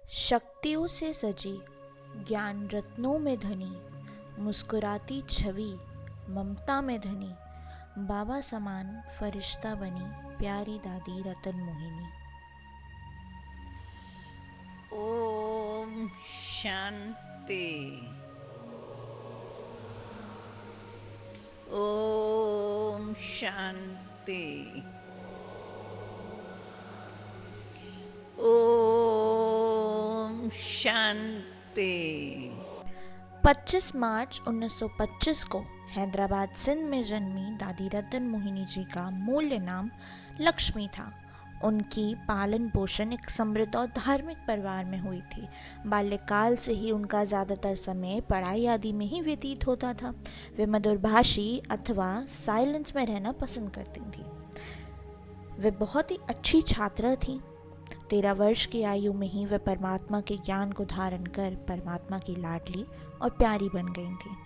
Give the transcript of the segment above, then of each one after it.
शक्तियों से सजी, ज्ञान रत्नों में धनी, मुस्कुराती छवि, ममता में धनी, बाबा समान फरिश्ता बनी प्यारी दादी रतन मोहिनी। ओम शांति। ओम शांति। ओम शांति। 25 मार्च 1925 को हैदराबाद सिंध में जन्मी दादी रतन मोहिनी जी का मूल्य नाम लक्ष्मी था। उनकी पालन पोषण एक समृद्ध और धार्मिक परिवार में हुई थी। बाल्यकाल से ही उनका ज़्यादातर समय पढ़ाई आदि में ही व्यतीत होता था। वे मधुरभाषी अथवा साइलेंस में रहना पसंद करती थी। वे बहुत ही अच्छी छात्रा थीं। 13 वर्ष की आयु में ही वे परमात्मा के ज्ञान को धारण कर परमात्मा की लाडली और प्यारी बन गई थी।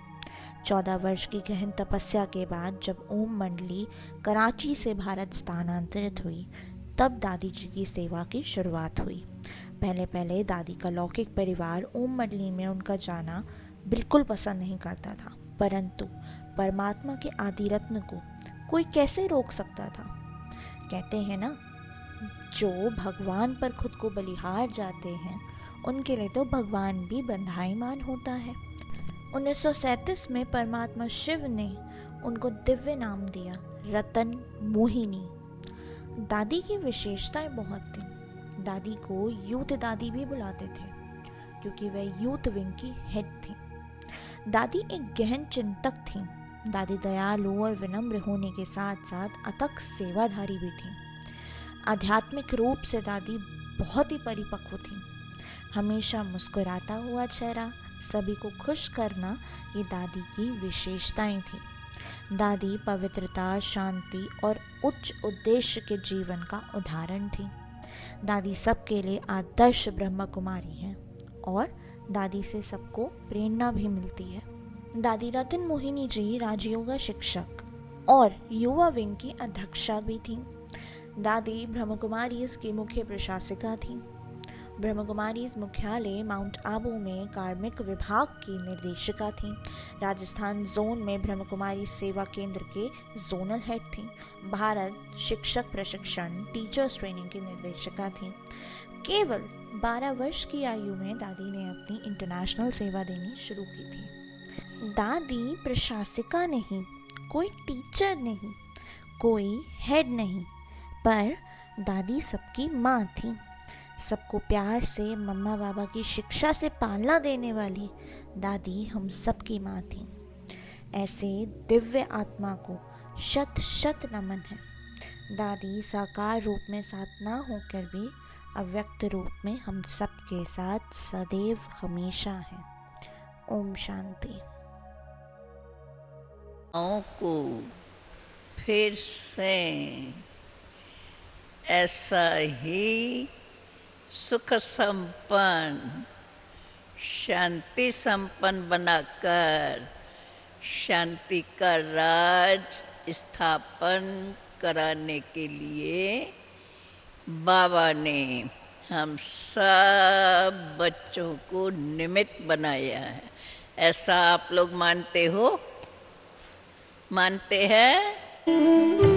14 वर्ष की गहन तपस्या के बाद जब ओम मंडली कराची से भारत स्थानांतरित हुई, तब दादी जी की सेवा की शुरुआत हुई। पहले दादी का लौकिक परिवार ओम मंडली में उनका जाना बिल्कुल पसंद नहीं करता था, परंतु परमात्मा के आदि रत्न को कोई कैसे रोक सकता था। कहते हैं ना, जो भगवान पर खुद को बलिहार जाते हैं उनके लिए तो भगवान भी बंधाईमान होता है। 1937 में परमात्मा शिव ने उनको दिव्य नाम दिया, रतन मोहिनी। दादी की विशेषताएं बहुत थीं। दादी को यूथ दादी भी बुलाते थे क्योंकि वह यूथ विंग की हेड थी। दादी एक गहन चिंतक थीं। दादी दयालु और विनम्र होने के साथ साथ अथक सेवाधारी भी थीं। आध्यात्मिक रूप से दादी बहुत ही परिपक्व थीं। हमेशा मुस्कुराता हुआ चेहरा, सभी को खुश करना, ये दादी की विशेषताएं थीं। दादी पवित्रता, शांति और उच्च उद्देश्य के जीवन का उदाहरण थी। दादी सबके लिए आदर्श ब्रह्म कुमारी हैं और दादी से सबको प्रेरणा भी मिलती है। दादी रतन मोहिनी जी राजयोगा शिक्षक और युवा विंग की अध्यक्षा भी थीं। दादी ब्रह्म कुमारीज की मुख्य प्रशासिका थीं। ब्रह्म कुमारीज मुख्यालय माउंट आबू में कार्मिक विभाग की निर्देशिका थीं। राजस्थान जोन में ब्रह्म कुमारी सेवा केंद्र के जोनल हेड थीं। भारत शिक्षक प्रशिक्षण टीचर्स ट्रेनिंग की निर्देशिका थीं। केवल 12 वर्ष की आयु में दादी ने अपनी इंटरनेशनल सेवा देनी शुरू की थी। दादी प्रशासिका नहीं, कोई टीचर नहीं, कोई हेड नहीं, पर दादी सबकी माँ थी। सबको प्यार से मम्मा बाबा की शिक्षा से पालना देने वाली दादी हम सबकी माँ थी। ऐसे दिव्य आत्मा को शत शत नमन है। दादी साकार रूप में साथ ना होकर भी अव्यक्त रूप में हम सबके साथ सदैव हमेशा है। ओम शांति। को फिर से ऐसा ही सुख संपन्न, शांति संपन्न बनाकर शांति का राज स्थापन कराने के लिए बाबा ने हम सब बच्चों को निमित्त बनाया है। ऐसा आप लोग मानते हो? मानते हैं?